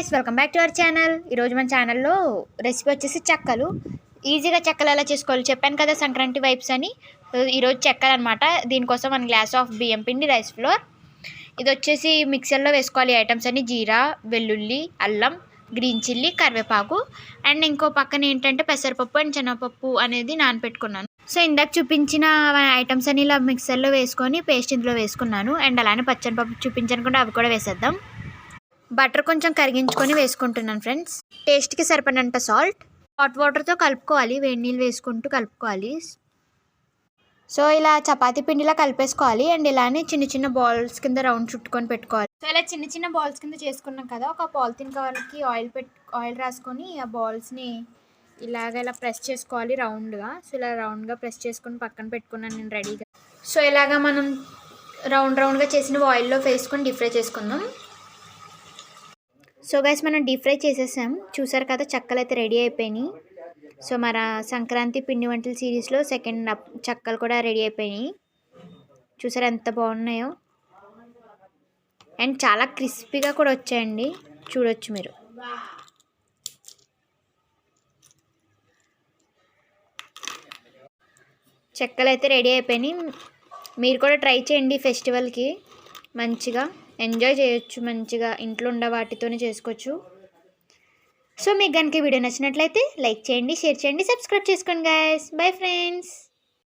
Guys, welcome back to our channel. ఈరోజు మన ఛానల్లో రెసిపీ వచ్చేసి చెక్కలు. ఈజీగా చెక్కలు ఎలా చేసుకోవాలి చెప్పాను కదా, సంక్రాంతి వైబ్స్ అని. ఈరోజు చెక్కలు అనమాట. దీనికోసం 1 గ్లాస్ ఆఫ్ బియ్యం పిండి, రైస్ ఫ్లోర్. ఇది వచ్చేసి మిక్సర్లో వేసుకోవాలి ఐటమ్స్ అన్ని: జీరా, వెల్లుల్లి, అల్లం, గ్రీన్ చిల్లీ, కరివేపాకు. అండ్ ఇంకో పక్కన ఏంటంటే పెసరపప్పు అండ్ శనగపప్పు అనేది నానపెట్టుకున్నాను. సో ఇందాక చూపించిన ఐటమ్స్ అన్ని ఇలా మిక్సర్లో వేసుకొని పేస్ట్ ఇందులో వేసుకున్నాను. అండ్ అలానే పచ్చనిపప్పు చూపించాను కూడా, అవి కూడా వేసేద్దాం. బటర్ కొంచెం కరిగించుకొని వేసుకుంటున్నాను ఫ్రెండ్స్. టేస్ట్కి సరిపడినంత సాల్ట్. హాట్ వాటర్తో కలుపుకోవాలి, వేడి నీళ్ళు వేసుకుంటూ కలుపుకోవాలి. సో ఇలా చపాతీ పిండిలా కలిపేసుకోవాలి. అండ్ ఇలానే చిన్న చిన్న బాల్స్ కింద రౌండ్ చుట్టుకొని పెట్టుకోవాలి. సో ఇలా చిన్న చిన్న బాల్స్ కింద చేసుకున్నాం కదా, ఒక పాలిథిన్ కవర్కి ఆయిల్ రాసుకొని ఆ బాల్స్ని ఇలా ప్రెస్ చేసుకోవాలి రౌండ్గా. సో ఇలా రౌండ్గా ప్రెస్ చేసుకొని పక్కన పెట్టుకున్నాను నేను రెడీగా. సో ఇలాగా మనం రౌండ్గా చేసిన ఆయిల్లో వేసుకొని డీప్ ఫ్రై చేసుకుందాం. సో గైస్, మనం డీప్ ఫ్రై చేసేసాం. చూసారు కదా, చెక్కలు అయితే రెడీ అయిపోయినాయి. సో మన సంక్రాంతి పిండి వంటల సిరీస్లో సెకండ్ చెక్కలు కూడా రెడీ అయిపోయినాయి. చూసారు ఎంత బాగున్నాయో. అండ్ చాలా క్రిస్పీగా కూడా వచ్చాయండి, చూడొచ్చు మీరు. చెక్కలు అయితే రెడీ అయిపోయినాయి. మీరు కూడా ట్రై చేయండి ఫెస్టివల్కి. మంచిగా ఎంజాయ్ చేయొచ్చు, మంచిగా ఇంట్లో ఉండే వాటితోనే చేసుకోవచ్చు. సో మీకు కనుక వీడియో నచ్చినట్లయితే లైక్ చేయండి, షేర్ చేయండి, సబ్స్క్రైబ్ చేసుకోండి గైస్. Bye friends.